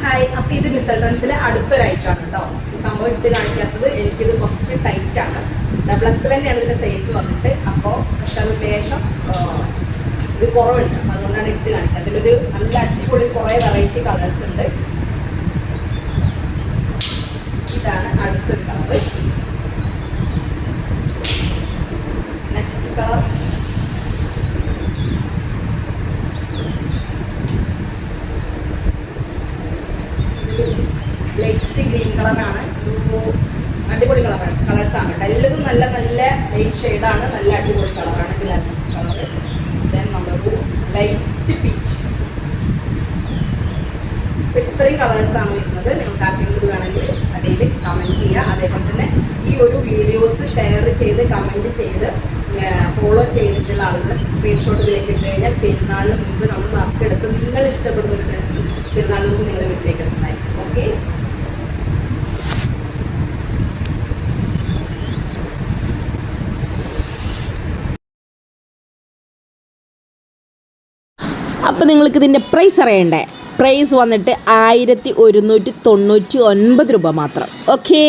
Hi. അപ്പോൾ ഇത് മിസൽട്ടൻസിലെ അടുത്തൊരു ഐറ്റമാണ് കേട്ടോ. ഈ സംഭവം ഇട്ട് കാണിക്കാത്തത് എനിക്കിത് കുറച്ച് ടൈറ്റാണ്. ഡബിൾ എക്സൽ തന്നെയാണ് ഇതിൻ്റെ സൈസ് വന്നിട്ട്. അപ്പോൾ പക്ഷെ അത് ലേശം ഇത് കുറവുണ്ട്, അപ്പോൾ അതുകൊണ്ടാണ് ഇട്ട് കാണിക്കുക. അതിലൊരു നല്ല അടിപൊളി കുറേ വെറൈറ്റി കളേഴ്സ് ഉണ്ട്. ഇതാണ് അടുത്തൊരു colour. Next colour light green കളറാണ്. അടിപൊളി കളേഴ്സാണ്. എല്ലാതും നല്ല നല്ല ലൈറ്റ് ഷെയ്ഡാണ്. നല്ല അടിപൊളി കളറാണ്. Lemon colour. ദെൻ നമ്മളൊരു ലൈറ്റ് പീച്ച്. അപ്പോൾ ഇത്രയും കളേഴ്സാണ് വരുന്നത്. നിങ്ങൾക്ക് ആർക്കെങ്കിലും വേണമെങ്കിൽ അതിൽ കമൻറ്റ് ചെയ്യുക. അതേപോലെ തന്നെ ഈ ഒരു വീഡിയോസ് ഷെയർ ചെയ്ത് കമൻറ്റ് ചെയ്ത് ഫോളോ ചെയ്തിട്ടുള്ള ആളുകളുടെ സ്ക്രീൻഷോട്ട് ഇതിലേക്ക് ഇട്ട് കഴിഞ്ഞാൽ പെരുന്നാളിന് മുമ്പ് നമ്മൾ നറുക്കെടുത്ത് നിങ്ങൾ ഇഷ്ടപ്പെടുന്ന ഒരു ഡ്രസ്സ് പെരുന്നാളിന് മുമ്പ് നിങ്ങളുടെ വീട്ടിലേക്ക് എടുക്കുന്നതായിരിക്കും. ഓക്കെ. അപ്പോൾ നിങ്ങൾക്ക് ഇതിൻ്റെ പ്രൈസ് അറിയണ്ടേ? പ്രൈസ് വന്നിട്ട് 1199 രൂപ മാത്രം. ഓക്കേ.